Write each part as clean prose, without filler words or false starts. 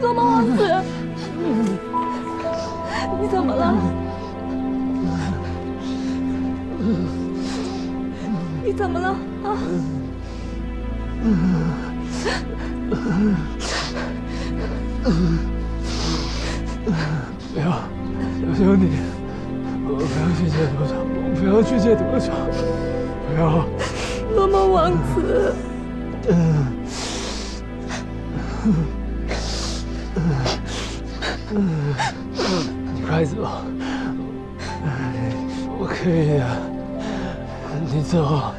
罗马王子，你怎么了？你怎么了啊？不要，求求你，我不要去借毒场，我不要去借毒场，不要。罗马王子。你快走，我可以的，你走。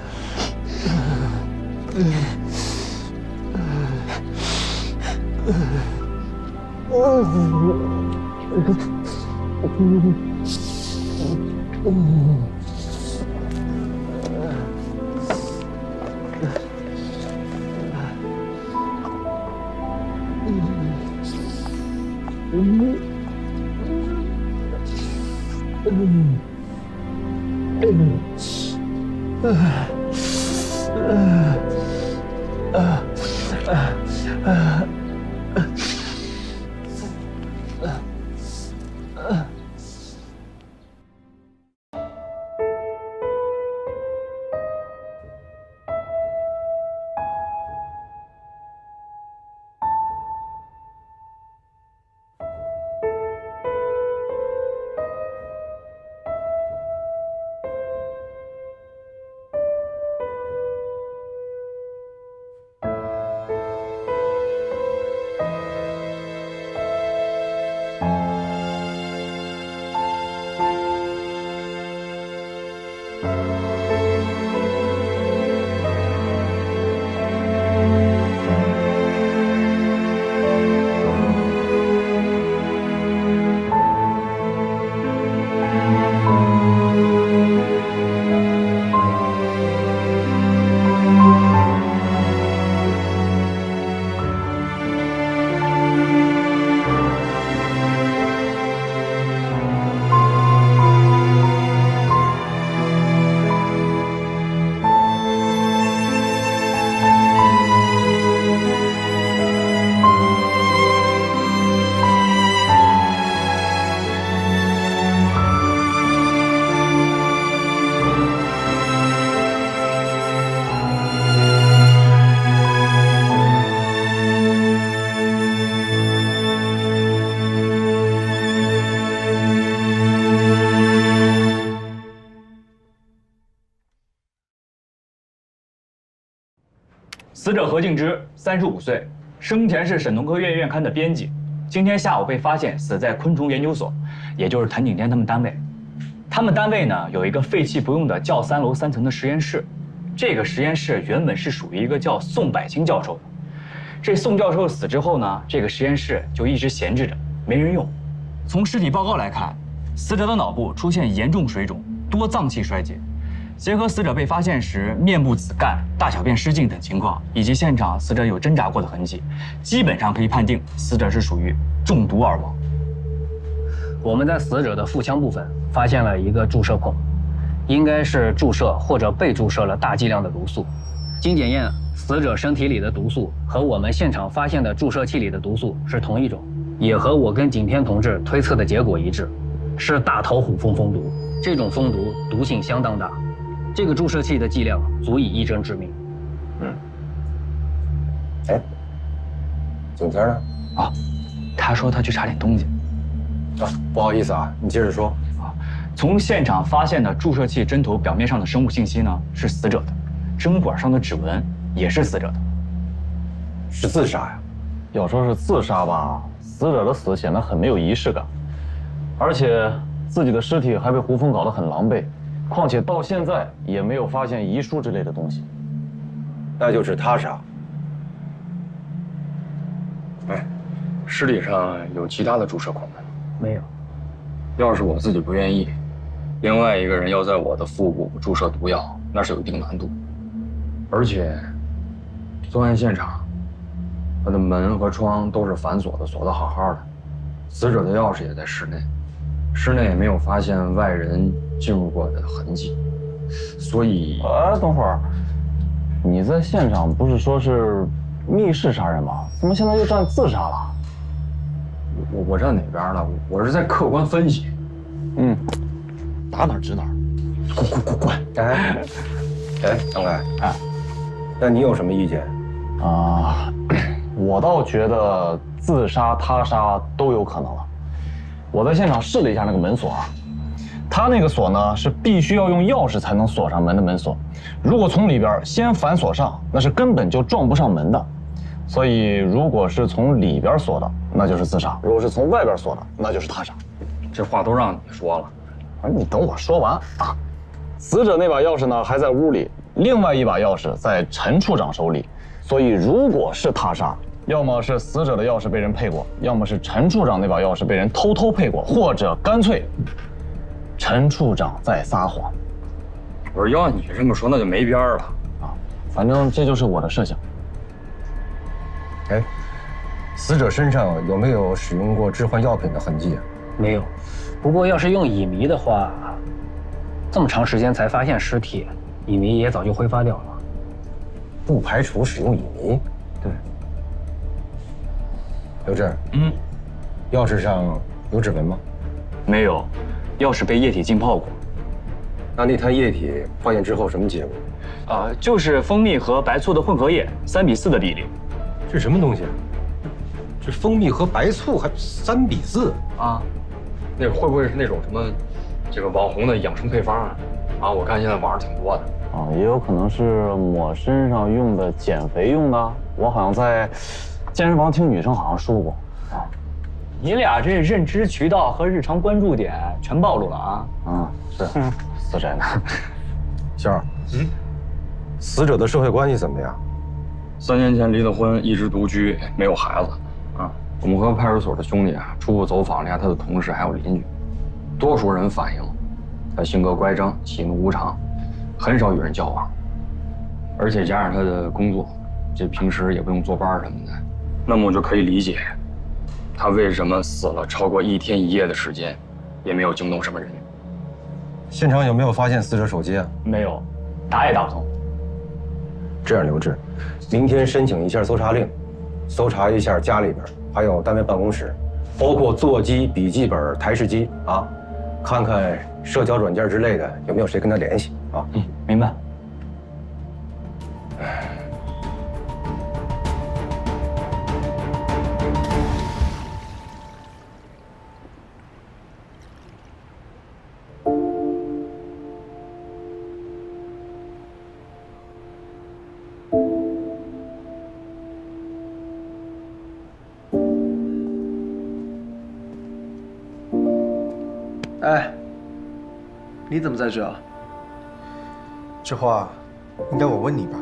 死者何敬之，35岁，生前是省农科院院刊的编辑，今天下午被发现死在昆虫研究所，也就是谭景天他们单位。他们单位呢有一个废弃不用的教3楼3层的实验室，这个实验室原本是属于一个叫宋柏清教授的。这宋教授死之后呢，这个实验室就一直闲置着，没人用。从尸体报告来看，死者的脑部出现严重水肿，多脏器衰竭。结合死者被发现时面部紫绀、大小便失禁等情况，以及现场死者有挣扎过的痕迹，基本上可以判定死者是属于中毒而亡。我们在死者的腹腔部分发现了一个注射孔，应该是注射或者被注射了大剂量的毒素。经检验，死者身体里的毒素和我们现场发现的注射器里的毒素是同一种，也和我跟景天同志推测的结果一致，是大头虎蜂蜂毒。这种蜂毒毒性相当大。这个注射器的剂量足以一针致命。哎，景天呢？啊，他说他去查点东西。啊，不好意思啊，你接着说。从现场发现的注射器针头表面上的生物信息呢是死者的，针管上的指纹也是死者的，是自杀呀？要说是自杀吧，死者的死显得很没有仪式感，而且自己的尸体还被胡蜂搞得很狼狈。况且到现在也没有发现遗书之类的东西，那就是他杀。哎，尸体上有其他的注射孔吗？没有。要是我自己不愿意，另外一个人要在我的腹部注射毒药，那是有一定难度。而且，作案现场，他的门和窗都是反锁的，锁得好好的，死者的钥匙也在室内，室内也没有发现外人进入过的痕迹。所以等会儿，你在现场不是说是密室杀人吗？怎么现在又站自杀了？我站哪边了？我是在客观分析。打哪儿指哪儿。滚！哎，张凯，那你有什么意见？我倒觉得自杀、他杀都有可能了。我在现场试了一下那个门锁啊，他那个锁呢是必须要用钥匙才能锁上门的门锁，如果从里边先反锁上，那是根本就撞不上门的。所以如果是从里边锁的，那就是自杀；如果是从外边锁的，那就是他杀。这话都让你说了。你等我说完啊！死者那把钥匙呢还在屋里，另外一把钥匙在陈处长手里，所以如果是他杀，要么是死者的钥匙被人配过，要么是陈处长那把钥匙被人偷偷配过，或者干脆陈处长在撒谎。我说要按你这么说，那就没边儿了啊！反正这就是我的设想。哎，死者身上有没有使用过致幻药品的痕迹啊？没有。不过要是用乙醚的话，这么长时间才发现尸体，乙醚也早就挥发掉了。不排除使用乙醚。对。刘志，钥匙上有指纹吗？没有，钥匙被液体浸泡过。那滩液体化验之后什么结果？就是蜂蜜和白醋的混合液，3:4的比例。这什么东西啊？这蜂蜜和白醋还3:4啊？那会不会是那种什么，这个网红的养生配方啊？啊，我看现在网上挺多的。也有可能是抹身上用的、减肥用的。我好像在健身房听女生好像说过。你俩这认知渠道和日常关注点全暴露了啊！是，死宅呢？星儿，死者的社会关系怎么样？3年前离了婚，一直独居，没有孩子。我们和派出所的兄弟初步走访了一下他的同事还有邻居，多数人反映他性格乖张、喜怒无常，很少与人交往，而且加上他的工作，这平时也不用坐班什么的，那么我就可以理解他为什么死了超过1天1夜的时间，也没有惊动什么人。现场有没有发现死者手机啊？没有，打也打不通。这样，刘志，明天申请一下搜查令，搜查一下家里边，还有单位办公室，包括座机、笔记本、台式机啊，看看社交软件之类的有没有谁跟他联系啊？明白。哎，你怎么在这？这话应该我问你吧。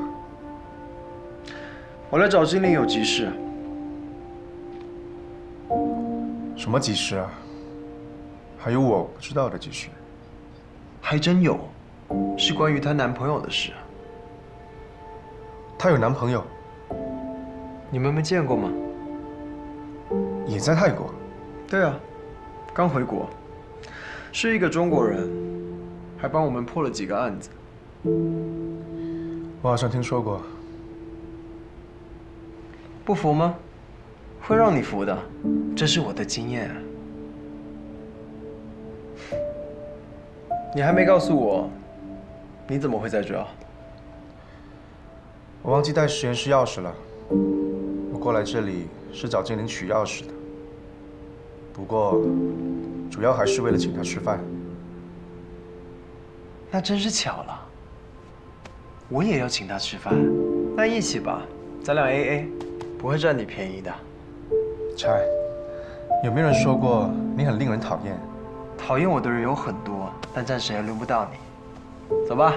我来找经理有急事。什么急事啊？还有我不知道的急事？还真有，是关于她男朋友的事。她有男朋友？你们没见过吗？也在泰国？对啊，刚回国。是一个中国人，还帮我们破了几个案子。我好像听说过。不服吗？会让你服的，这是我的经验。你还没告诉我，你怎么会在这？我忘记带实验室钥匙了。我过来这里是找精灵取钥匙的。不过，主要还是为了请他吃饭。那真是巧了，我也要请他吃饭，那一起吧，咱俩 AA， 不会占你便宜的。柴，有没有人说过你很令人讨厌？讨厌我的人有很多，但暂时还轮不到你。走吧。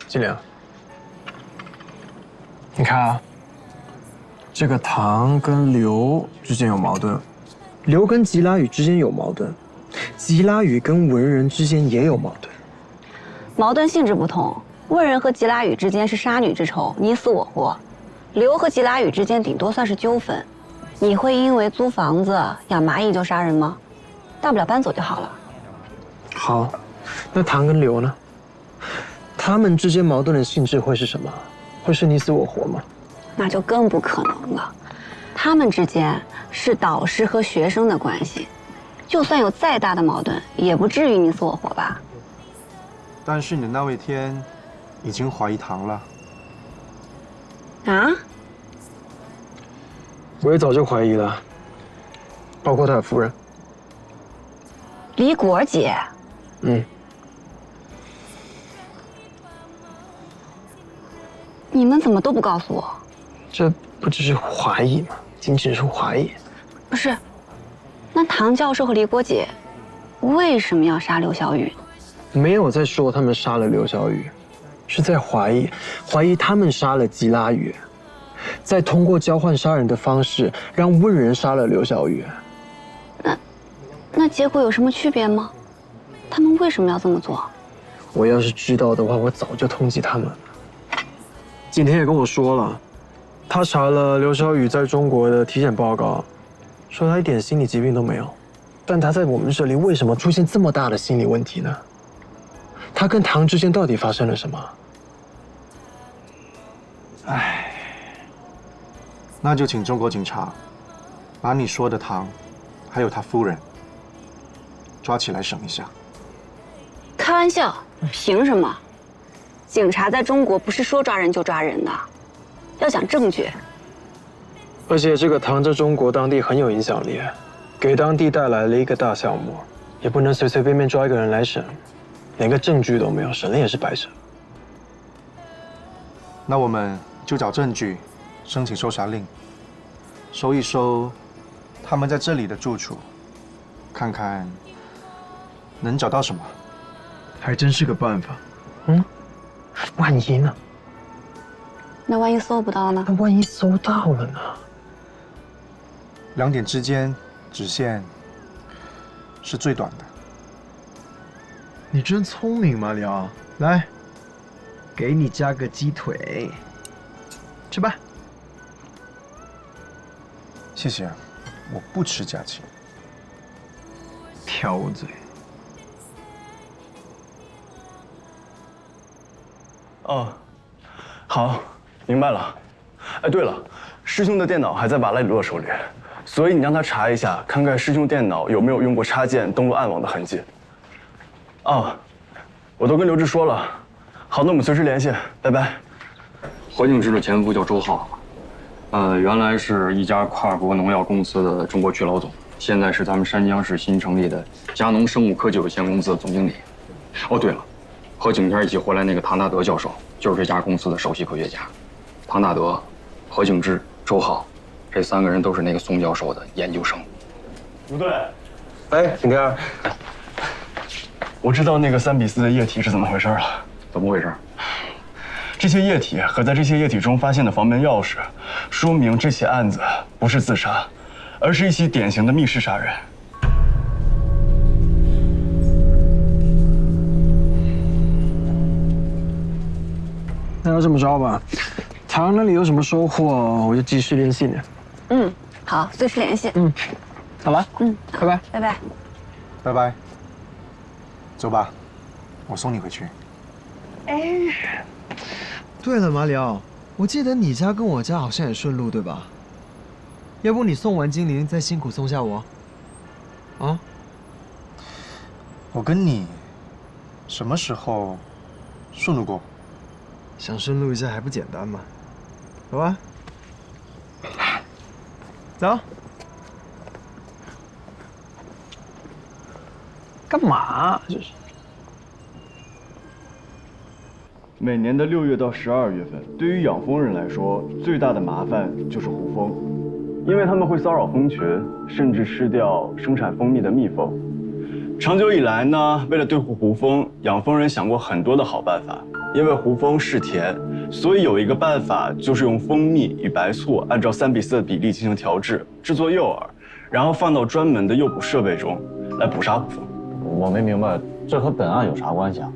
金良。你看啊，这个唐跟刘之间有矛盾，刘跟吉拉语之间有矛盾，吉拉语跟文人之间也有矛盾。矛盾性质不同，文人和吉拉语之间是杀女之仇，你死我活；刘和吉拉语之间顶多算是纠纷，你会因为租房子养蚂蚁就杀人吗？大不了搬走就好了。好，那唐跟刘呢？他们之间矛盾的性质会是什么？会是你死我活吗？那就更不可能了。他们之间是导师和学生的关系，就算有再大的矛盾，也不至于你死我活吧？但是你的那位天已经怀疑唐了。啊？我也早就怀疑了，包括他的夫人。李果姐。嗯。你们怎么都不告诉我？这不只是怀疑吗？仅仅是怀疑。不是，那唐教授和李果姐为什么要杀刘小雨？没有在说他们杀了刘小雨，是在怀疑他们杀了吉拉雨，再通过交换杀人的方式让温人杀了刘小雨。那结果有什么区别吗？他们为什么要这么做？我要是知道的话，我早就通缉他们了。景天也跟我说了，他查了刘小雨在中国的体检报告，说他一点心理疾病都没有，但他在我们这里为什么出现这么大的心理问题呢？他跟唐之间到底发生了什么？唉，那就请中国警察把你说的唐，还有他夫人抓起来审一下。开玩笑，凭什么？警察在中国不是说抓人就抓人的，要讲证据。而且这个唐在中国当地很有影响力，给当地带来了一个大项目，也不能随随便便抓一个人来审，连个证据都没有，审了也是白审。那我们就找证据，申请搜查令，搜一搜他们在这里的住处，看看能找到什么。还真是个办法。万一呢？那万一搜不到呢？那万一搜到了呢？2点之间直线是最短的。你真聪明，马里奥。来，给你加个鸡腿，吃吧。谢谢，我不吃假期。挑嘴。哦，好，明白了。哎，对了，师兄的电脑还在瓦莱里洛手里，所以你让他查一下，看看师兄电脑有没有用过插件登录暗网的痕迹。哦，我都跟刘志说了。好，那我们随时联系，拜拜。何敬之的前夫叫周浩，原来是一家跨国农药公司的中国区老总，现在是咱们山江市新成立的佳农生物科技有限公司的总经理。哦，对了。和景天一起回来那个唐大德教授，就是这家公司的首席科学家。唐大德、何敬之、周浩，这3个人都是那个宋教授的研究生。不对，哎，景天，我知道那个3比4的液体是怎么回事了。怎么回事？这些液体和在这些液体中发现的房门钥匙，说明这起案子不是自杀，而是一起典型的密室杀人。那要这么着吧，唐那里有什么收获，我就继续联系你。好，随时联系。好了。拜拜。拜拜。拜拜。走吧，我送你回去。哎，对了，马里奥，我记得你家跟我家好像也顺路，对吧？要不你送完精灵，再辛苦送下我。啊？我跟你什么时候顺路过？想顺路一下还不简单吗？走吧，走。干嘛？这是。每年的6月到12月份，对于养蜂人来说，最大的麻烦就是胡蜂，因为他们会骚扰蜂群，甚至吃掉生产蜂蜜的蜜蜂。长久以来呢，为了对付胡蜂，养蜂人想过很多的好办法。因为胡蜂嗜甜，所以有一个办法就是用蜂蜜与白醋按照3比4的比例进行调制，制作诱饵，然后放到专门的诱捕设备中来捕杀胡蜂。我没明白，这和本案有啥关系啊？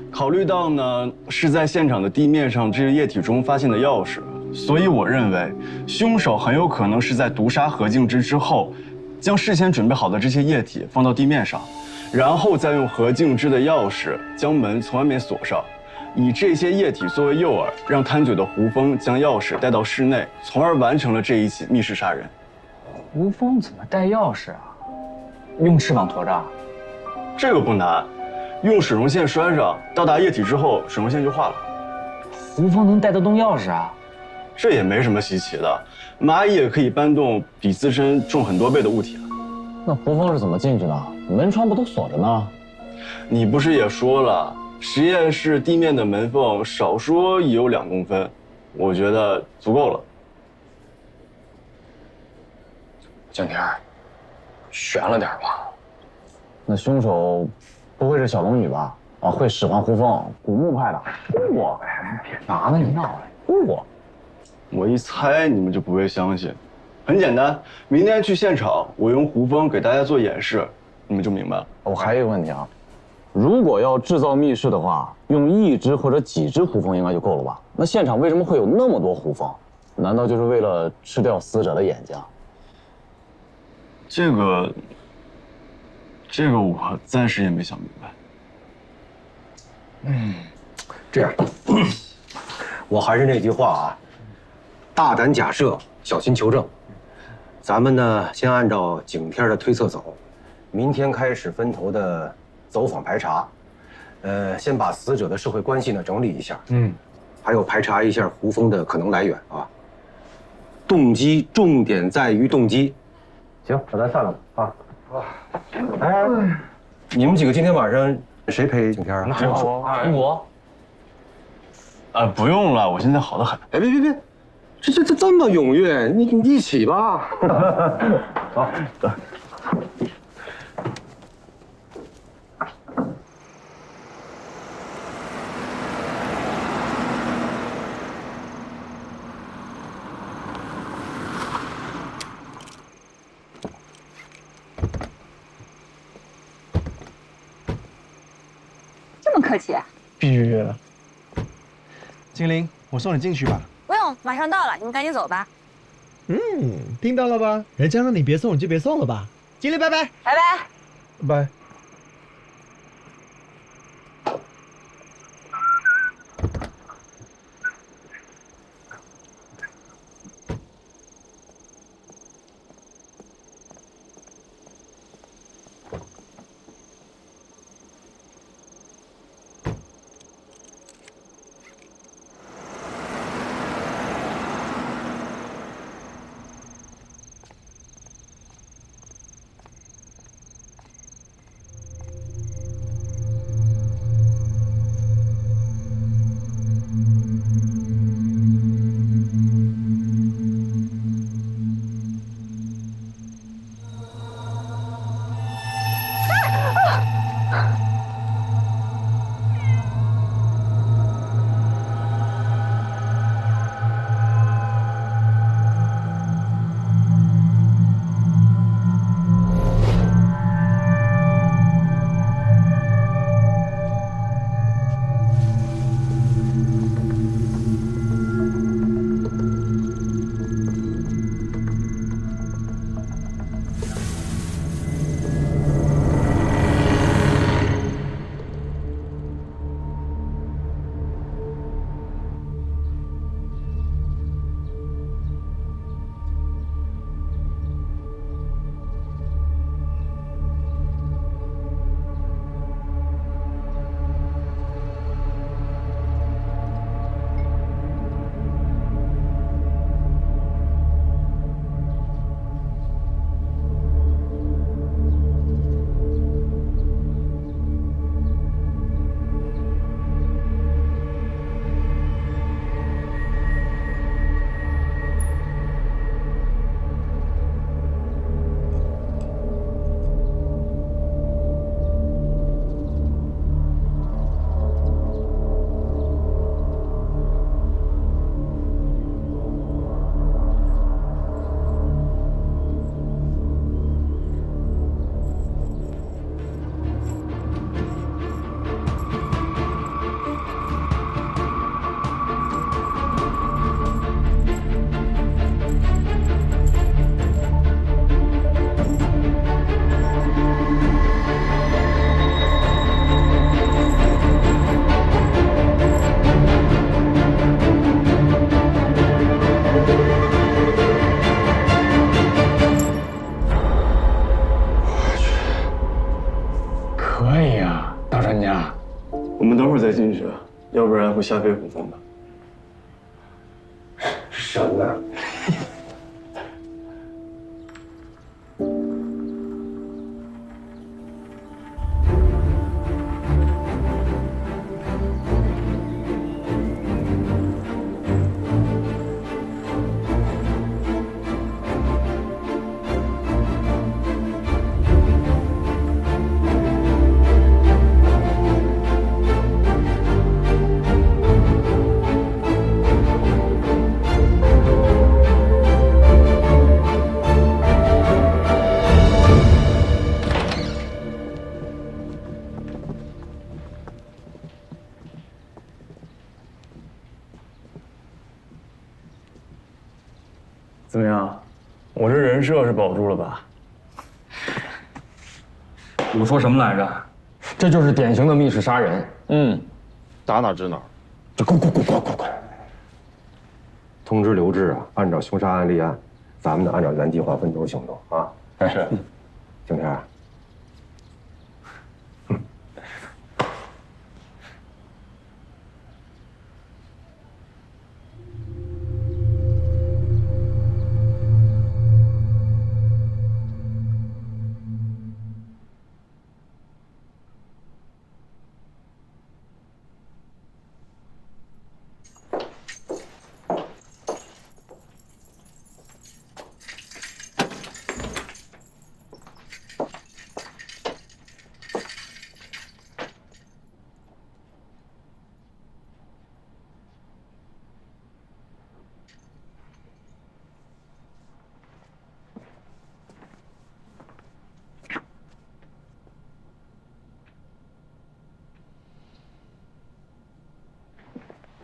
考虑到呢是在现场的地面上这些液体中发现的钥匙，所以我认为，凶手很有可能是在毒杀何敬之之后，将事先准备好的这些液体放到地面上，然后再用何敬之的钥匙将门从外面锁上，以这些液体作为诱饵，让贪嘴的胡蜂将钥匙带到室内，从而完成了这一起密室杀人。胡蜂怎么带钥匙啊？用翅膀驮着？这个不难，用水溶线拴上，到达液体之后，水溶线就化了。胡蜂能带得动钥匙啊？这也没什么稀奇的，蚂蚁也可以搬动比自身重很多倍的物体。那胡蜂是怎么进去的？门窗不都锁着呢？你不是也说了，实验室地面的门缝少说也有2公分，我觉得足够了。景天，悬了点吧？那凶手不会是小龙女吧？啊，会使唤胡蜂，古墓派的。我别拿了，你闹了。我一猜你们就不会相信，很简单，明天去现场，我用胡蜂给大家做演示，你们就明白了。我还有一个问题啊，如果要制造密室的话，用1只或者几只胡蜂应该就够了吧？那现场为什么会有那么多胡蜂？难道就是为了吃掉死者的眼睛？这个我暂时也没想明白。这样，我还是那句话啊，大胆假设，小心求证。咱们呢，先按照景天的推测走，明天开始分头的走访排查。先把死者的社会关系呢整理一下，还有排查一下胡蜂的可能来源啊。动机重点在于动机。行，那咱散了吧啊。哎，你们几个今天晚上谁陪景天啊？那我。不用了，我现在好得很。哎，别，这么踊跃，你一起吧。好，走。这么客气？必须的。精灵，我送你进去吧。不用，马上到了，你们赶紧走吧。听到了吧？人家让你别送你就别送了吧。精灵，拜拜。拜拜。拜。可以呀，大专家。我们等会儿再进去，要不然会吓飞胡峰的。神啊！怎么样？我这人设是保住了吧？我说什么来着？这就是典型的密室杀人。嗯，打哪知哪。这快！通知刘志啊，按照凶杀案立案，咱们得按照原计划分头行动啊。是。景天。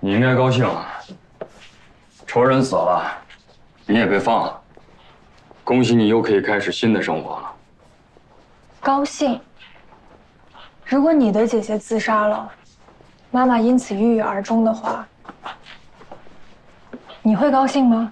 你应该高兴，仇人死了，你也被放了，恭喜你又可以开始新的生活了。高兴。如果你的姐姐自杀了，妈妈因此郁郁而终的话，你会高兴吗？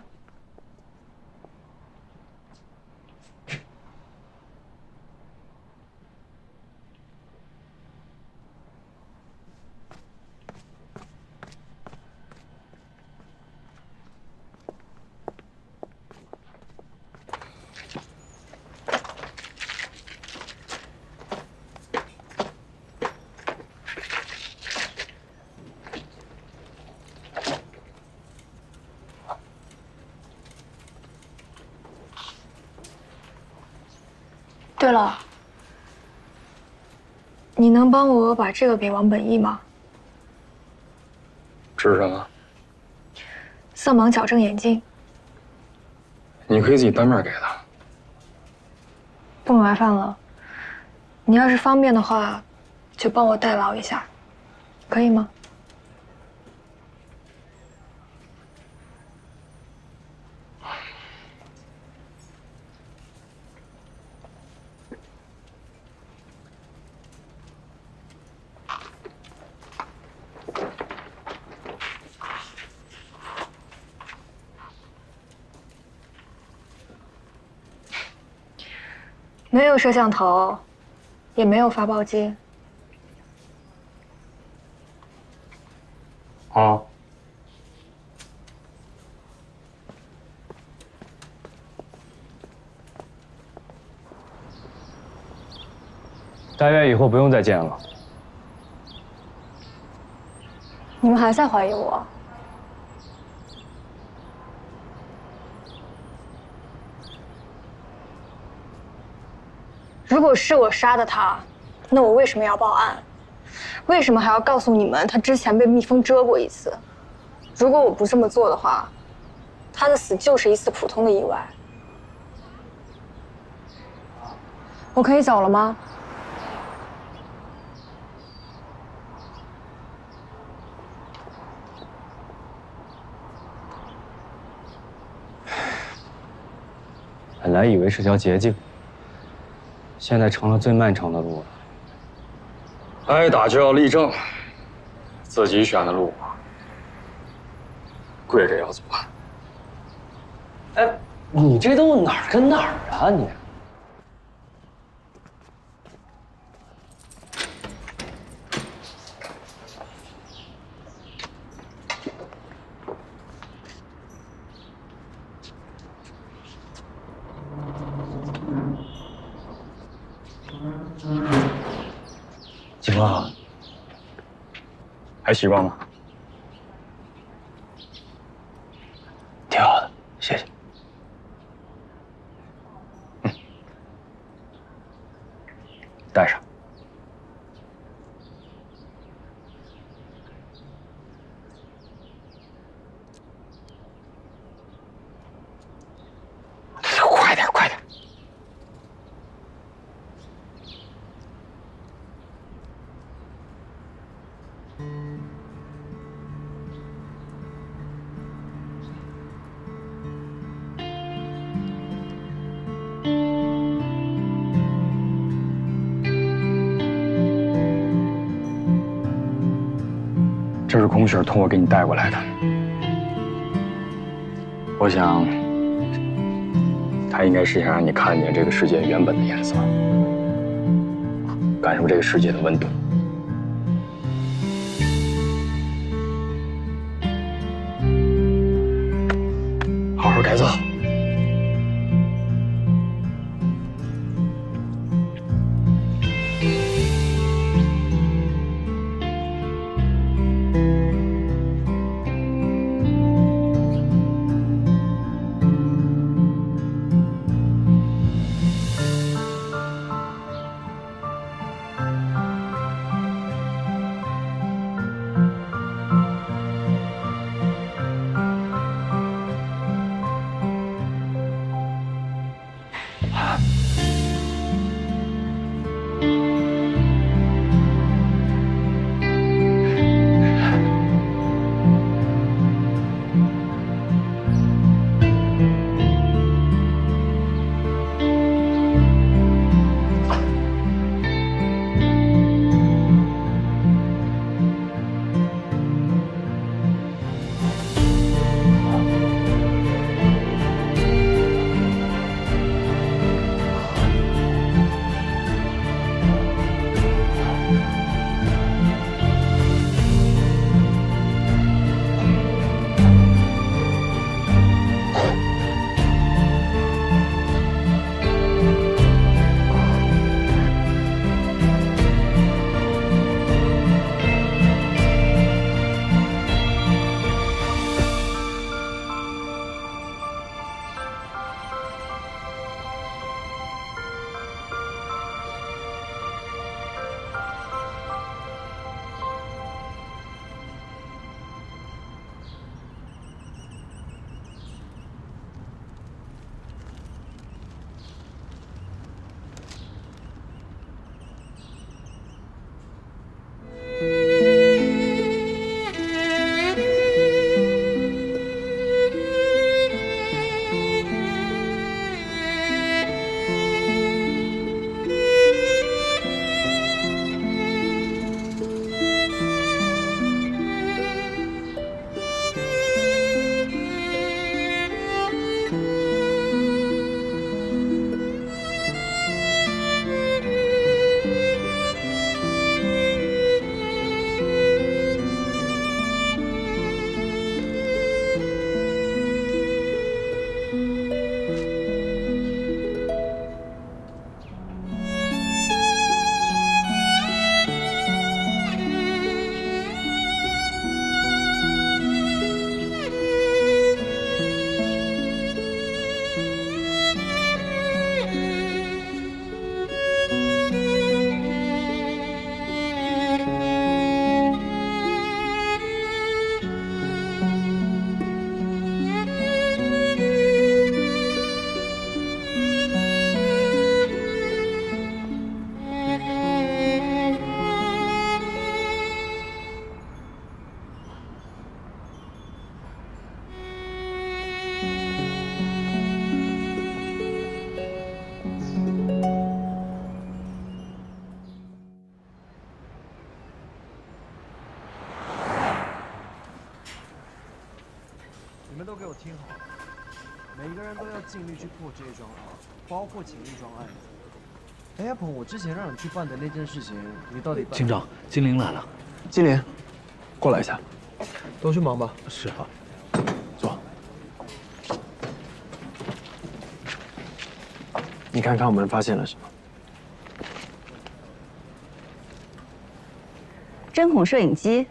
对了，你能帮我把这个给王本义吗？这是什么？色盲矫正眼镜。你可以自己当面给他。不麻烦了，你要是方便的话，就帮我代劳一下，可以吗？没有摄像头，也没有发报机。啊。大约以后不用再见了。你们还在怀疑我？如果是我杀的他，那我为什么要报案？为什么还要告诉你们他之前被蜜蜂蛰过一次？如果我不这么做的话，他的死就是一次普通的意外。我可以走了吗？本来以为是条捷径，现在成了最漫长的路了。挨打就要立正，自己选的路，跪着要走。哎，你这都哪儿跟哪儿啊你？情况好，还习惯吗？挺好的，谢谢。带上。快点，快点！这是孔雪托我给你带过来的。我想，他应该是想让你看见这个世界原本的颜色，感受这个世界的温度。好好改造。们都给我听好，每个人都要尽力去破这一桩案，包括前一桩案子。哎，阿鹏，我之前让你去办的那件事情，你到底办？警长，金玲来了。金莲，过来一下。都去忙吧。是啊。坐。你看看我们发现了什么？针孔摄影机，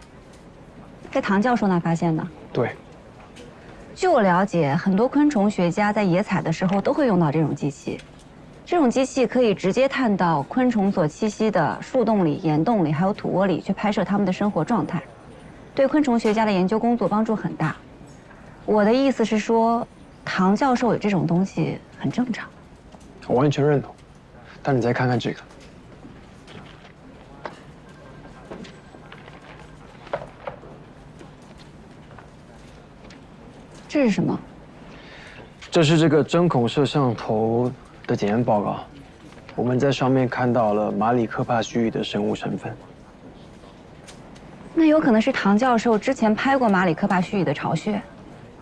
在唐教授那发现的。对。据我了解，很多昆虫学家在野采的时候都会用到这种机器。这种机器可以直接探到昆虫所栖息的树洞里、岩洞里，还有土窝里去拍摄它们的生活状态，对昆虫学家的研究工作帮助很大。我的意思是说，唐教授有这种东西很正常。我完全认同，但你再看看这个。这是什么？这是这个针孔摄像头的检验报告，我们在上面看到了马里科帕须臾的生物成分。那有可能是唐教授之前拍过马里科帕须臾的巢穴。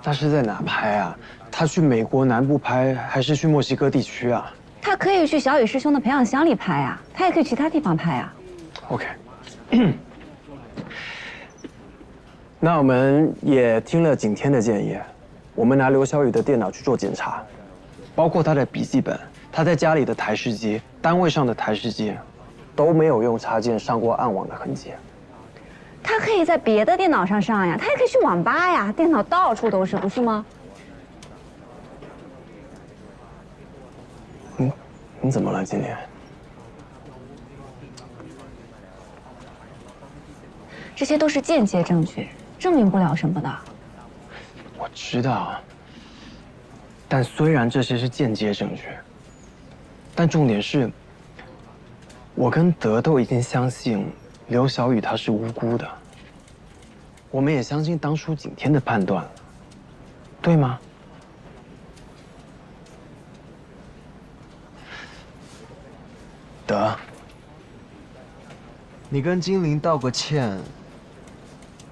他是在哪拍啊？他去美国南部拍，还是去墨西哥地区啊？他可以去小雨师兄的培养箱里拍啊，他也可以其他地方拍啊。OK。那我们也听了景天的建议，我们拿刘小雨的电脑去做检查，包括他的笔记本、他在家里的台式机、单位上的台式机，都没有用插件上过暗网的痕迹。他可以在别的电脑上上呀，他也可以去网吧呀，电脑到处都是，不是吗？你怎么了，今天？这些都是间接证据，证明不了什么的。我知道，但虽然这些是间接证据，但重点是，我跟德都已经相信刘小雨她是无辜的，我们也相信当初景天的判断了，对吗？德，你跟精灵道个歉，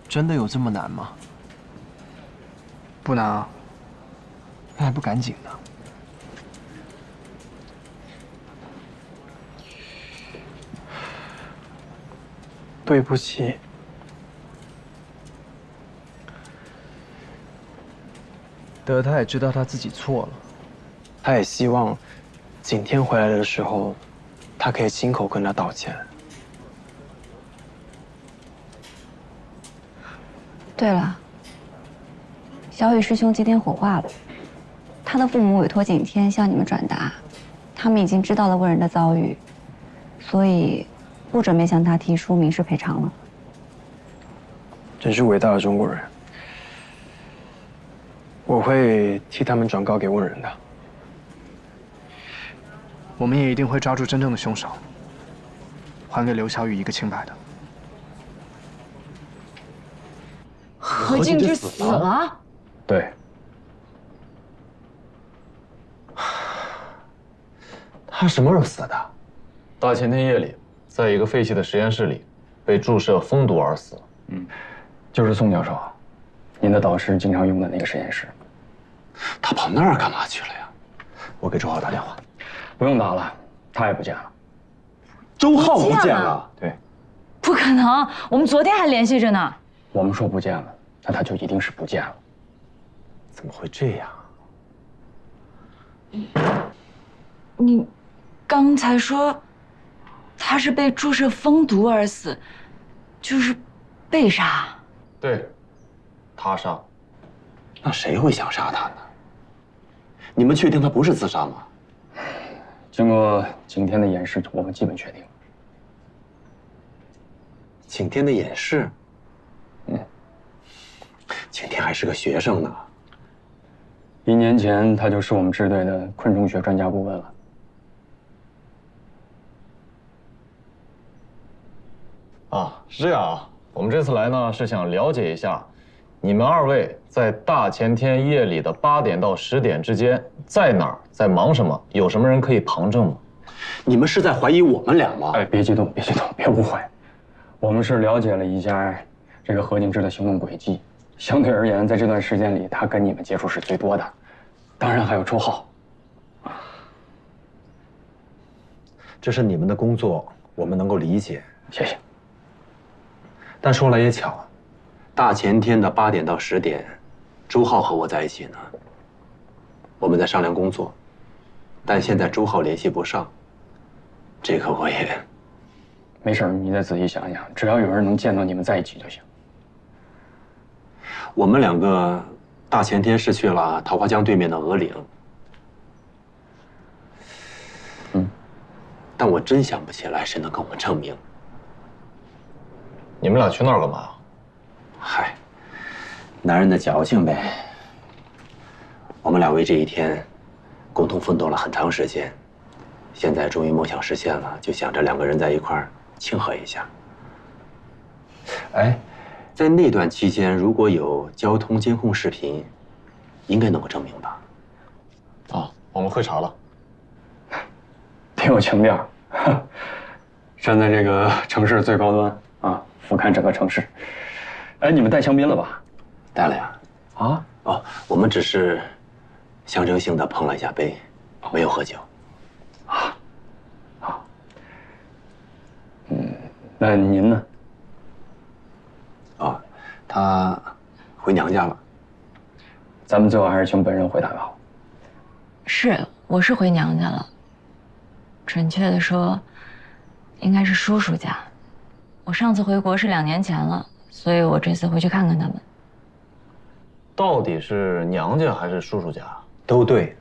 真的有这么难吗？不难啊，那还不赶紧呢？对不起。德他也知道他自己错了，他也希望景天回来的时候，他可以亲口跟他道歉。对了，小雨师兄今天火化了，他的父母委托景天向你们转达，他们已经知道了问人的遭遇，所以不准备向他提出民事赔偿了。真是伟大的中国人，我会替他们转告给问人的。我们也一定会抓住真正的凶手，还给刘小雨一个清白的。何敬之死了？对。他什么时候死的？大前天夜里，在一个废弃的实验室里，被注射蜂毒而死。就是宋教授，您的导师经常用的那个实验室。他跑那儿干嘛去了呀？我给周浩打电话。不用打了，他也不见了。周浩不见了？对。不可能，我们昨天还联系着呢。我们说不见了，那他就一定是不见了。怎么会这样？你刚才说他是被注射蜂毒而死，就是被杀？对，他杀。那谁会想杀他呢？你们确定他不是自杀吗？经过景天的演示，我们基本确定。景天的演示？景天还是个学生呢。1年前，他就是我们支队的昆虫学专家顾问了。啊，是这样啊。我们这次来呢，是想了解一下，你们2位在大前天夜里的8点到10点之间，在哪儿，在忙什么？有什么人可以旁证吗？你们是在怀疑我们俩吗？哎，别激动，别激动，别误会。我们是了解了一下这个何敬之的行动轨迹，相对而言，在这段时间里，他跟你们接触是最多的，当然还有周浩。这是你们的工作，我们能够理解。谢谢。但说来也巧，大前天的8点到10点，周浩和我在一起呢。我们在商量工作，但现在周浩联系不上，这个我也没事，你再仔细想想，只要有人能见到你们在一起就行。我们两个大前天是去了桃花江对面的鹅岭。但我真想不起来谁能跟我们证明。你们俩去那儿干嘛？嗨，男人的矫情呗。我们俩为这一天共同奋斗了很长时间，现在终于梦想实现了，就想着两个人在一块儿庆贺一下。哎，在那段期间，如果有交通监控视频，应该能够证明吧？啊，我们会查了。挺有情调，站在这个城市最高端啊，俯瞰整个城市。哎，你们带香槟了吧？带了呀。啊？哦，我们只是象征性的碰了一下杯，没有喝酒。啊，好。那您呢？哦，他回娘家了。咱们最后还是请本人回答吧。是，我是回娘家了。准确的说，应该是叔叔家。我上次回国是2年前了，所以我这次回去看看他们。到底是娘家还是叔叔家？都对。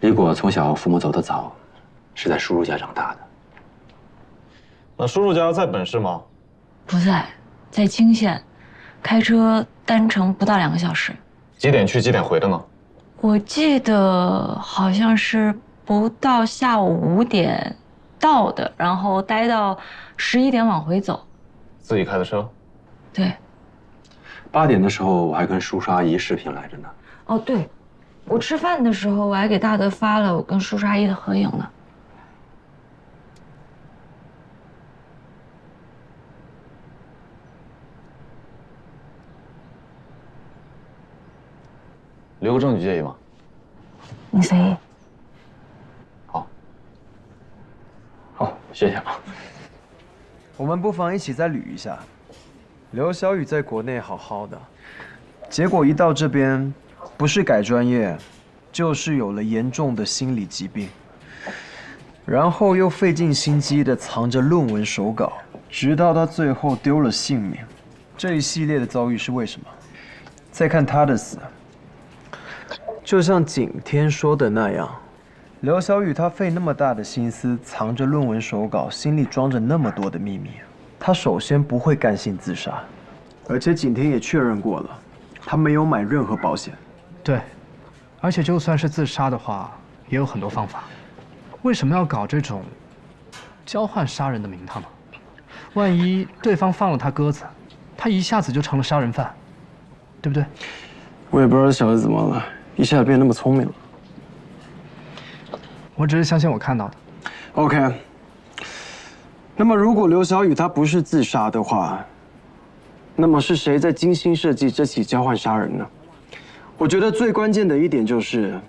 李果从小父母走得早，是在叔叔家长大的。那叔叔家在本市吗？不在，在泾县，开车单程不到2个小时。几点去几点回的呢？我记得好像是不到下午5点到的，然后待到11点往回走。自己开的车？对。8点的时候，我还跟叔叔阿姨视频来着呢。哦，对，我吃饭的时候我还给大德发了我跟叔叔阿姨的合影呢。留个证据介意吗？你随意。好，谢谢啊。我们不妨一起再捋一下。刘小雨在国内好好的，结果一到这边，不是改专业，就是有了严重的心理疾病，然后又费尽心机的藏着论文手稿，直到他最后丢了性命。这一系列的遭遇是为什么？再看他的死，就像景天说的那样，刘小雨他费那么大的心思藏着论文手稿，心里装着那么多的秘密，他首先不会甘心自杀，而且景天也确认过了，他没有买任何保险。对，而且就算是自杀的话，也有很多方法。为什么要搞这种交换杀人的名堂呢？万一对方放了他鸽子，他一下子就成了杀人犯，对不对？我也不知道小子怎么了，一下子变那么聪明了。我只是相信我看到的。OK。那么，如果刘小雨他不是自杀的话，那么是谁在精心设计这起交换杀人呢？我觉得最关键的一点就是，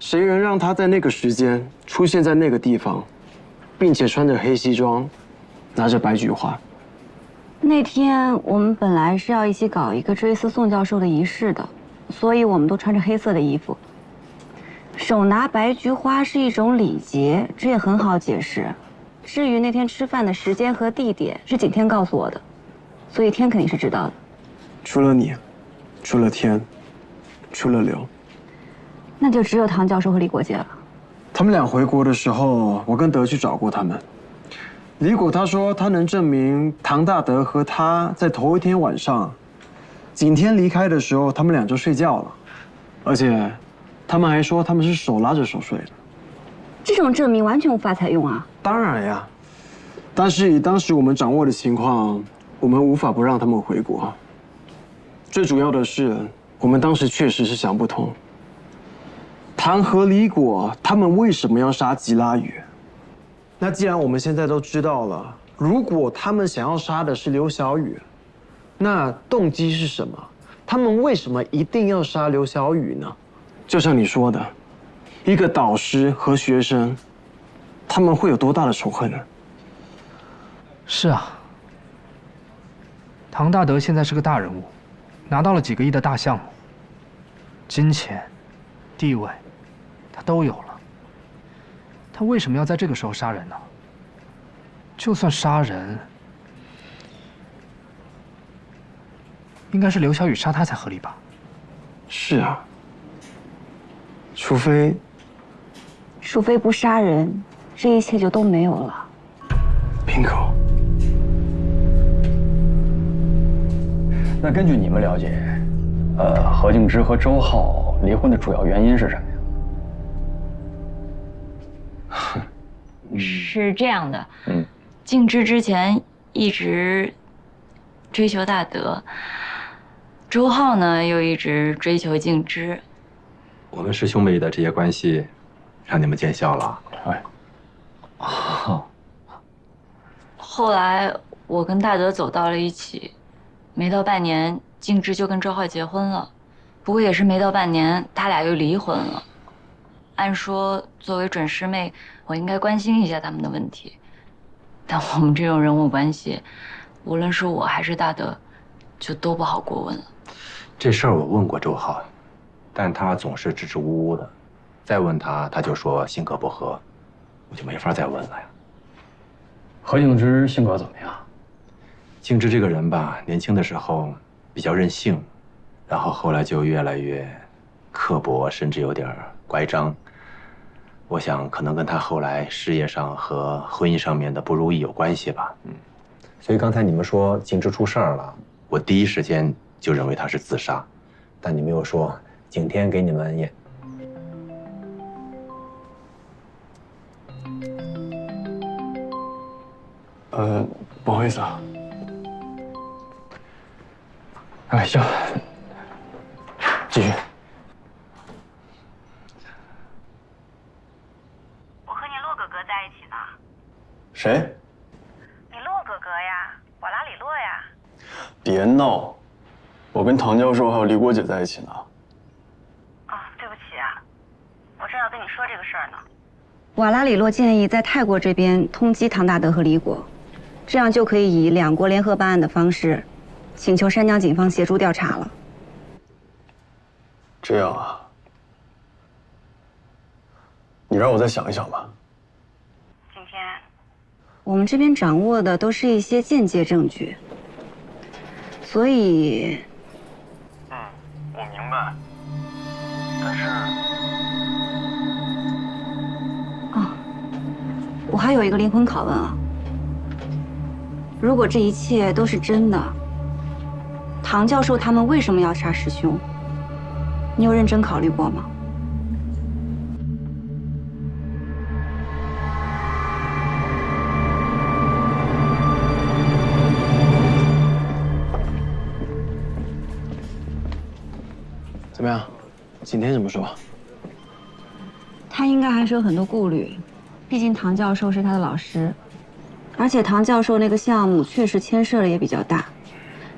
谁能让他在那个时间出现在那个地方，并且穿着黑西装，拿着白菊花。那天我们本来是要一起搞一个追思宋教授的仪式的，所以我们都穿着黑色的衣服。手拿白菊花是一种礼节，这也很好解释。至于那天吃饭的时间和地点，是景天告诉我的，所以天肯定是知道的。除了你，除了天，除了刘，那就只有唐教授和李国杰了。他们俩回国的时候，我跟德去找过他们。李果他说他能证明唐大德和他在头一天晚上，景天离开的时候，他们俩就睡觉了，而且他们还说他们是手拉着手睡的。这种证明完全无法采用啊！当然呀，但是以当时我们掌握的情况，我们无法不让他们回国。最主要的是，我们当时确实是想不通，唐和李果他们为什么要杀吉拉雨？那既然我们现在都知道了，如果他们想要杀的是刘小雨，那动机是什么？他们为什么一定要杀刘小雨呢？就像你说的，一个导师和学生，他们会有多大的仇恨呢？是啊，唐大德现在是个大人物，拿到了几个亿的大项目，金钱、地位，他都有了。他为什么要在这个时候杀人呢？就算杀人，应该是刘小雨杀他才合理吧？是啊，除非不杀人，这一切就都没有了。bingo。那根据你们了解，何静之和周浩离婚的主要原因是什么呀？是这样的，静之之前一直追求大德，周浩呢又一直追求静之。我们师兄妹的这些关系，让你们见笑了。哎，后来我跟大德走到了一起，没到半年，静之就跟周浩结婚了。不过也是没到半年，他俩又离婚了。按说作为准师妹，我应该关心一下他们的问题，但我们这种人物关系，无论是我还是大德，就都不好过问了。这事儿我问过周浩，但他总是支支吾吾的。再问他，他就说性格不合，我就没法再问了呀。何静之性格怎么样？静之这个人吧，年轻的时候比较任性，然后后来就越来越刻薄，甚至有点乖张。我想可能跟他后来事业上和婚姻上面的不如意有关系吧。所以刚才你们说静之出事儿了，我第一时间就认为他是自杀，但你没有说景天给你们也。不好意思啊。哎，行，继续。我和你洛哥哥在一起呢。谁？你洛哥哥呀，瓦拉里洛呀。别闹！我跟唐教授还有李果姐在一起呢。啊，对不起啊，我正要跟你说这个事儿呢。瓦拉里洛建议在泰国这边通缉唐大德和李果，这样就可以以两国联合办案的方式，请求山江警方协助调查了。这样啊？你让我再想一想吧。今天，我们这边掌握的都是一些间接证据，所以，我明白。但是，我还有一个灵魂拷问啊。如果这一切都是真的，唐教授他们为什么要杀师兄？你有认真考虑过吗？怎么样？景天怎么说？他应该还是有很多顾虑，毕竟唐教授是他的老师，而且唐教授那个项目确实牵涉的也比较大。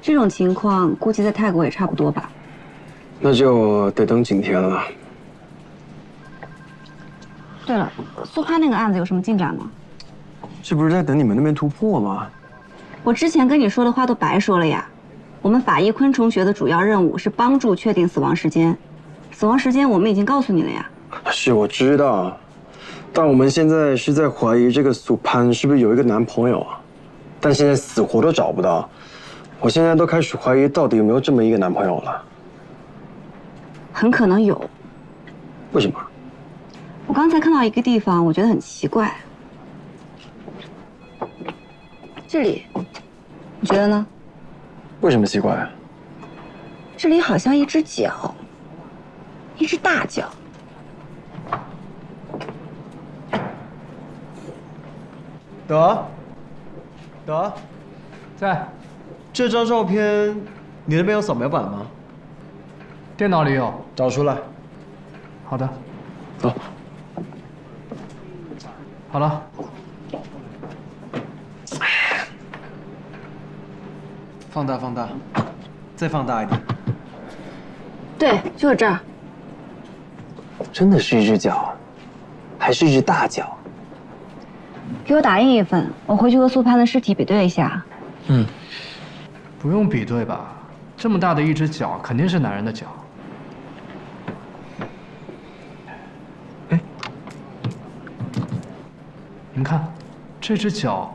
这种情况估计在泰国也差不多吧。那就得等景天了。对了，苏潘那个案子有什么进展吗？这不是在等你们那边突破吗？我之前跟你说的话都白说了呀。我们法医昆虫学的主要任务是帮助确定死亡时间，死亡时间我们已经告诉你了呀。是我知道，但我们现在是在怀疑这个苏潘是不是有一个男朋友啊？但现在死活都找不到，我现在都开始怀疑到底有没有这么一个男朋友了。很可能有。为什么？我刚才看到一个地方，我觉得很奇怪。这里，你觉得呢？为什么奇怪？这里好像一只脚，一只大脚。德，在。这张照片，你那边有扫描版吗？电脑里有。找出来。好的。走。好了。放大，再放大一点。对，就是这儿。真的是一只脚，还是一只大脚？给我打印一份，我回去和苏潘的尸体比对一下。不用比对吧？这么大的一只脚，肯定是男人的脚。哎，你们看，这只脚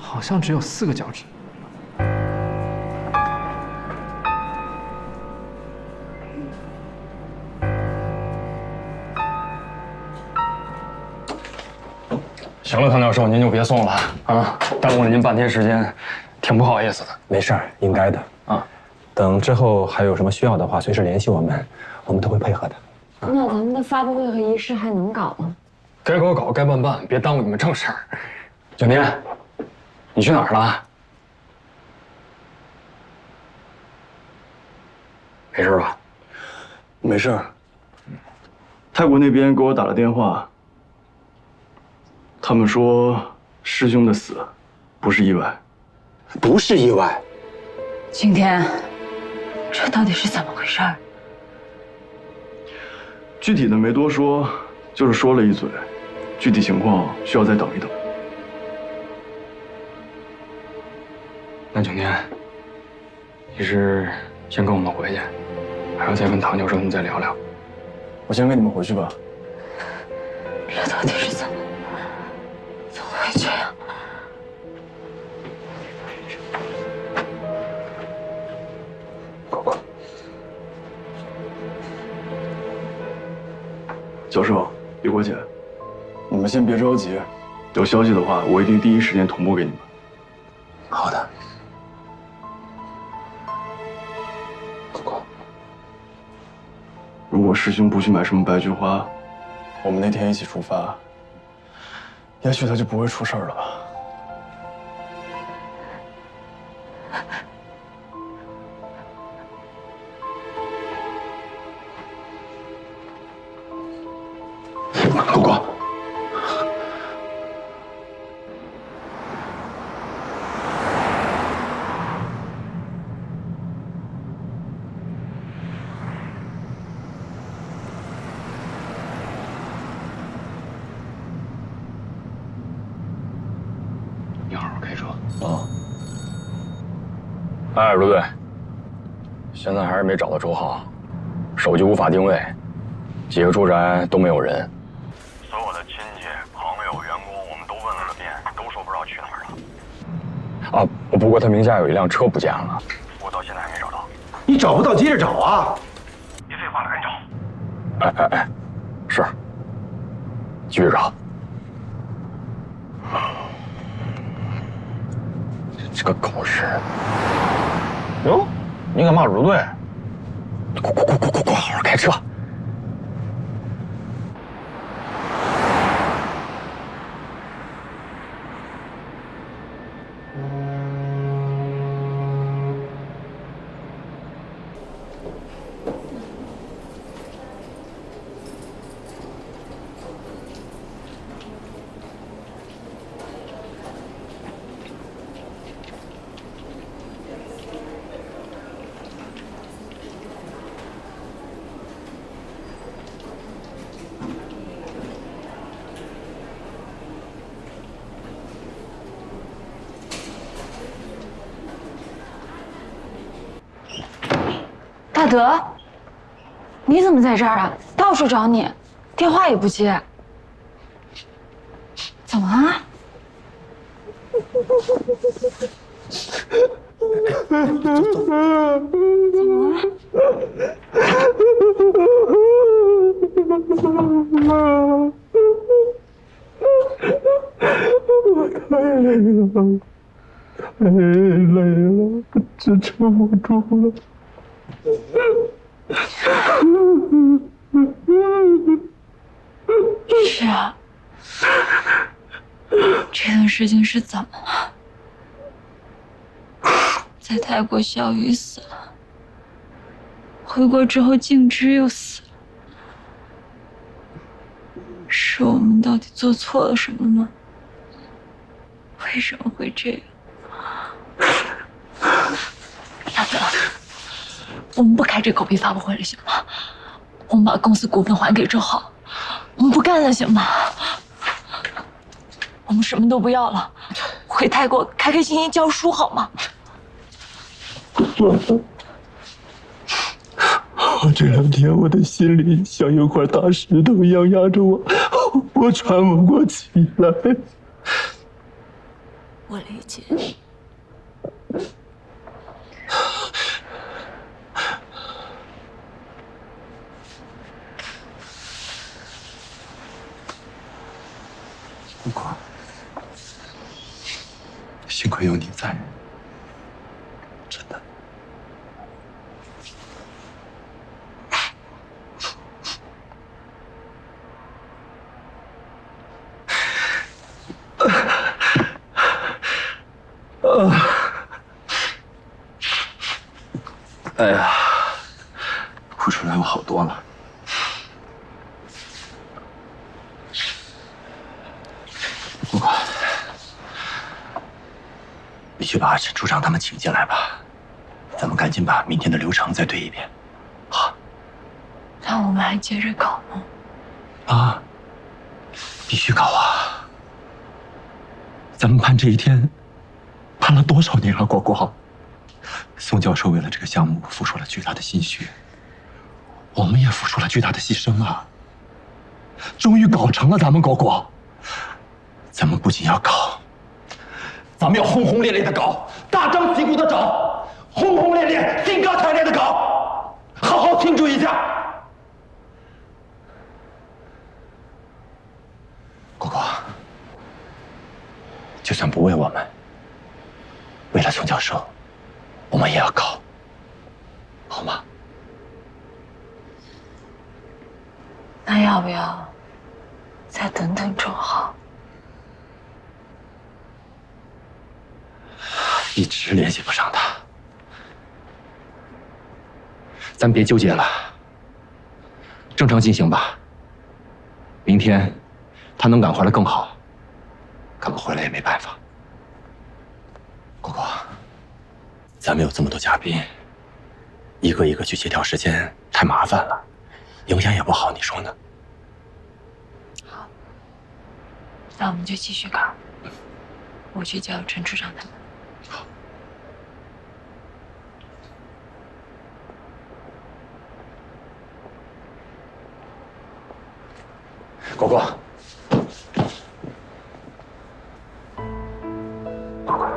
好像只有4个脚趾。行了，唐教授，您就别送了啊，耽误了您半天时间，挺不好意思的。没事儿，应该的啊。等之后还有什么需要的话，随时联系我们，我们都会配合的。那咱们的发布会和仪式还能搞吗？该搞搞，该办办，别耽误你们正事儿。景天，你去哪儿了？没事吧？没事儿。泰国那边给我打了电话，他们说师兄的死不是意外，不是意外。景天，这到底是怎么回事？具体的没多说，就是说了一嘴，具体情况需要再等一等。那景天，你是先跟我们回去，还要再跟唐教授他们再聊聊？我先跟你们回去吧。这到底是怎么会这样？教授，李国姐，你们先别着急，有消息的话，我一定第一时间同步给你们。好的。如果师兄不去买什么白菊花，我们那天一起出发，也许他就不会出事儿了吧。果果，你好好开车啊。哎，卢队，现在还是没找到周浩，手机无法定位，几个住宅都没有人。所有的亲戚、朋友、员工，我们都问了个遍，都说不知道去哪儿了。啊，不过他名下有一辆车不见了，我到现在还没找到。你找不到接着找啊！别废话了，赶紧找。哎，是，继续找。这个狗日！哟，你敢骂卢队？快，好好开车！大德，你怎么在这儿啊？到处找你，电话也不接。怎么了？我太累了，太累了，支撑不住了。是啊，这段事情是怎么了？在泰国小雨死了，回国之后静之又死了，是我们到底做错了什么吗？为什么会这样？大德，我们不开这狗屁发布会了，行吗？我们把公司股份还给周浩，我们不干了，行吗？我们什么都不要了，回泰国开开心心教书，好吗？这2天我的心里像有块大石头一样压着我，我喘不过气来。我理解。不过，幸亏有你在，真的。哎呀，哭出来我好多了。不管，你去把陈处长他们请进来吧，咱们赶紧把明天的流程再对一遍。那我们还接着搞吗？啊，必须搞啊！咱们盼这一天，盼了多少年了，国国。宋教授为了这个项目付出了巨大的心血，我们也付出了巨大的牺牲啊！终于搞成了，咱们国国。咱们不仅要搞，咱们要轰轰烈烈的搞，大张旗鼓的找，轰轰烈烈、兴高采烈的搞，好好庆祝一下。国国，就算不为我们，为了宋教授，我们也要搞，好吗？那要不要再等等周浩？一直联系不上他，咱别纠结了，正常进行吧。明天他能赶回来更好，赶不回来也没办法。果果，咱们有这么多嘉宾，一个一个去协调时间太麻烦了，影响也不好，你说呢？好，那我们就继续搞。我去叫陈处长他们。果果，果果，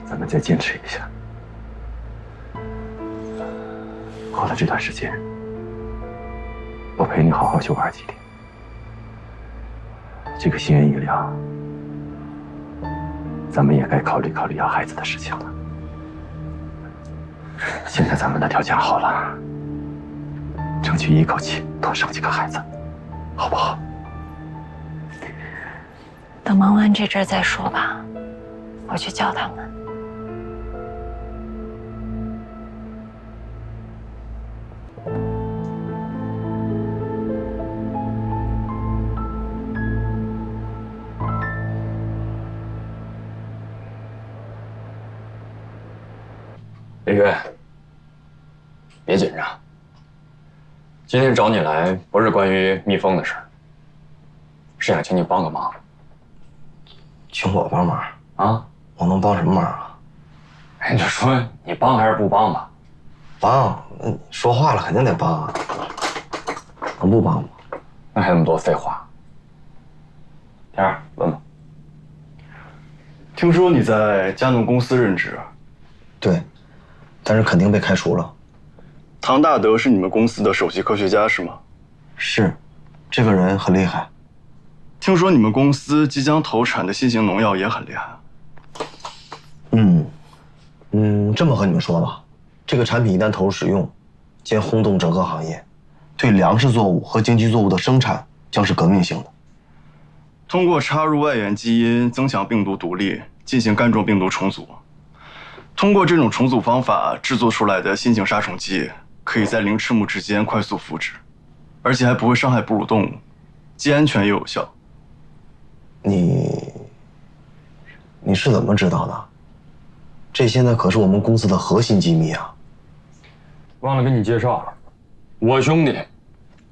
咱们再坚持一下。过了这段时间，我陪你好好休玩几天。这个心猿意料，咱们也该考虑考虑要孩子的事情了。现在咱们的条件好了。争取一口气多生几个孩子，好不好？等忙完这阵再说吧，我去叫他们。李月，别紧张。今天找你来不是关于蜜蜂的事儿，是想请你帮个忙。请我帮忙啊？我能帮什么忙啊？哎，你就说你帮还是不帮吧？帮，说话了肯定得帮啊。能不帮吗？那还那么多废话。天儿，问吧。听说你在佳能公司任职？对，但是肯定被开除了。唐大德是你们公司的首席科学家是吗？是，这个人很厉害。听说你们公司即将投产的新型农药也很厉害。这么和你们说吧，这个产品一旦投入使用，将轰动整个行业，对粮食作物和经济作物的生产将是革命性的。通过插入外源基因增强病毒毒力，进行干状病毒重组。通过这种重组方法制作出来的新型杀虫剂，可以在零翅目之间快速复制，而且还不会伤害哺乳动物，既安全又有效。你是怎么知道的？这现在可是我们公司的核心机密啊！忘了跟你介绍了，我兄弟，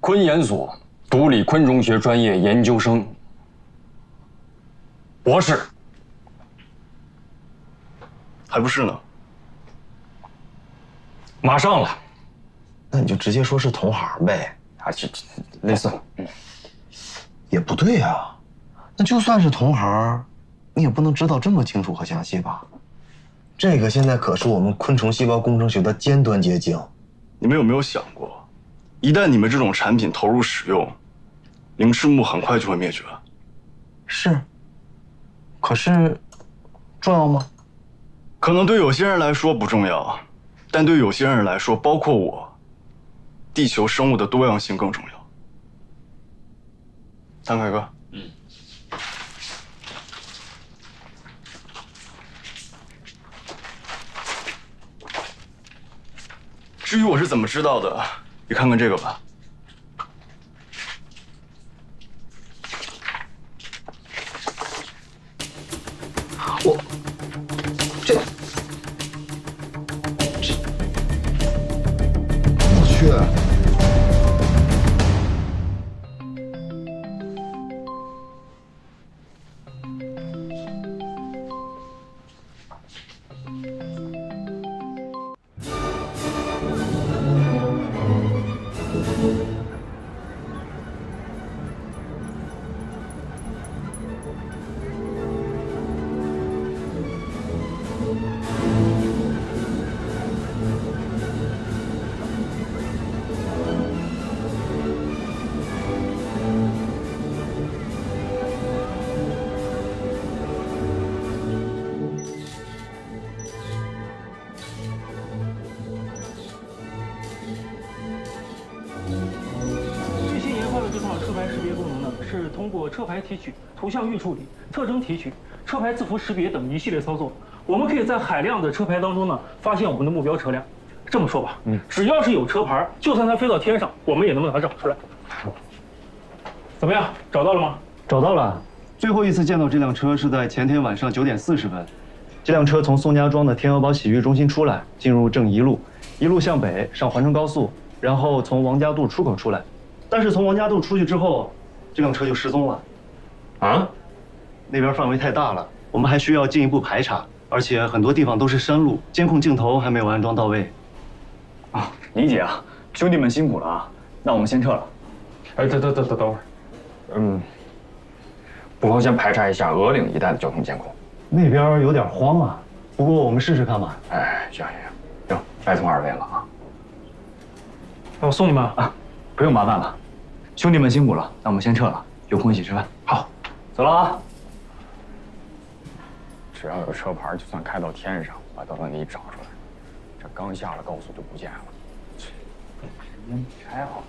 昆研所毒理昆虫学专业研究生，博士。还不是呢？马上了。那你就直接说是同行呗。啊，这类似。也不对啊。那就算是同行，你也不能知道这么清楚和详细吧？这个现在可是我们昆虫细胞工程学的尖端结晶。你们有没有想过，一旦你们这种产品投入使用，灵翅目很快就会灭绝？是。可是，重要吗？可能对有些人来说不重要，但对有些人来说，包括我，地球生物的多样性更重要。谭凯哥。至于我是怎么知道的，你看看这个吧。我去！是通过车牌提取、图像预处理、特征提取、车牌字符识别等一系列操作，我们可以在海量的车牌当中呢，发现我们的目标车辆。这么说吧，只要是有车牌，就算它飞到天上，我们也能把它找出来。怎么样，找到了吗？找到了。最后一次见到这辆车是在前天晚上9点40分。这辆车从宋家庄的天鹅堡洗浴中心出来，进入正一路，一路向北上环城高速，然后从王家渡出口出来。但是从王家渡出去之后，这辆车就失踪了。啊？那边范围太大了，我们还需要进一步排查，而且很多地方都是山路，监控镜头还没有安装到位。啊，理解啊，兄弟们辛苦了啊，那我们先撤了。哎，等会儿，不妨先排查一下鹅岭一带的交通监控。那边有点荒啊，不过我们试试看吧。哎，行，拜托二位了啊。那我送你们啊，不用麻烦了，兄弟们辛苦了，那我们先撤了，有空一起吃饭。好，走了啊。只要有车牌，就算开到天上，我都能给你找出来。这刚下了高速就不见了，时间没拆好。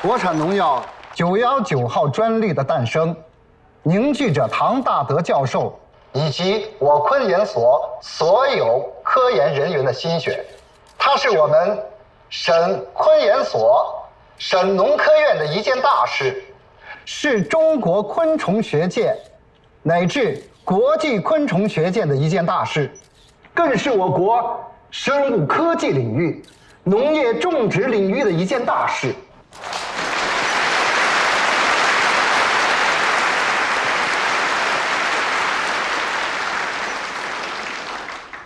国产农药919号专利的诞生，凝聚着唐大德教授以及我昆研所所有科研人员的心血。它是我们省昆研所、省农科院的一件大事，是中国昆虫学界乃至国际昆虫学界的一件大事，更是我国生物科技领域、农业种植领域的一件大事。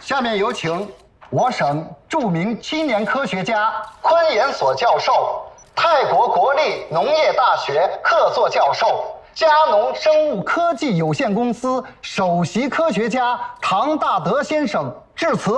下面有请我省著名青年科学家、昆研所教授、泰国国立农业大学客座教授、佳农生物科技有限公司首席科学家唐大德先生致辞。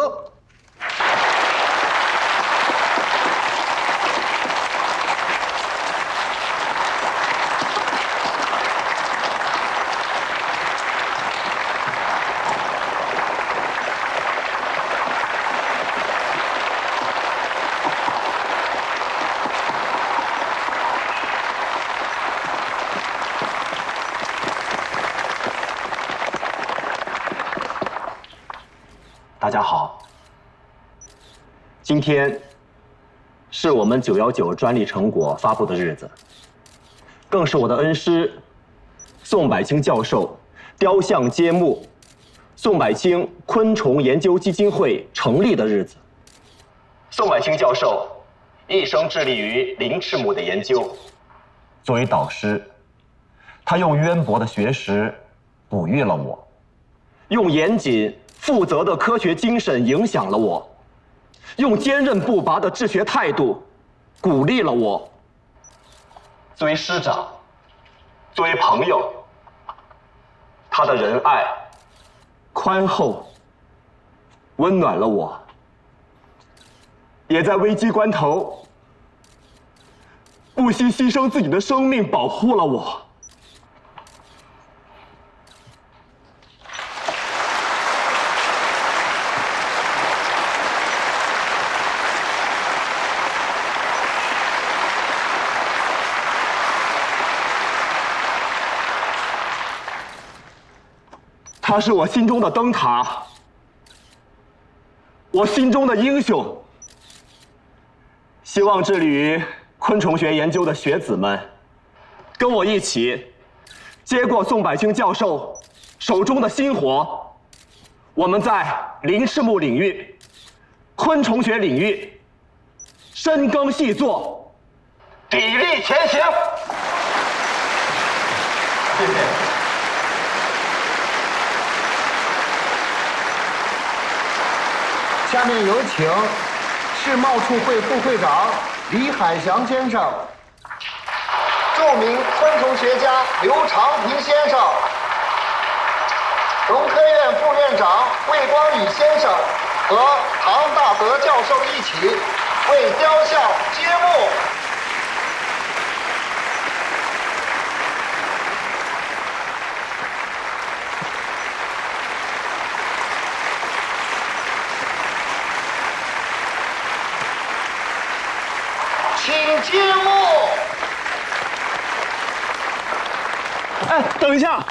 大家好，今天是我们919专利成果发布的日子，更是我的恩师宋柏清教授雕像揭幕、宋柏清昆虫研究基金会成立的日子。宋柏清教授一生致力于灵翅目的研究，作为导师，他用渊博的学识哺育了我，用严谨负责的科学精神影响了我，用坚韧不拔的治学态度鼓励了我。作为师长，作为朋友，他的仁爱、宽厚，温暖了我，也在危机关头不惜牺牲自己的生命保护了我。他是我心中的灯塔，我心中的英雄。希望致力于昆虫学研究的学子们，跟我一起接过宋柏清教授手中的薪火，我们在鳞翅目领域、昆虫学领域深耕细作，砥砺前行。谢谢。下面有请世贸处会副会长李海祥先生、著名昆虫学家刘长平先生、农科院副院长魏光宇先生和唐大德教授一起为雕像揭幕。请揭幕。哎，等一下，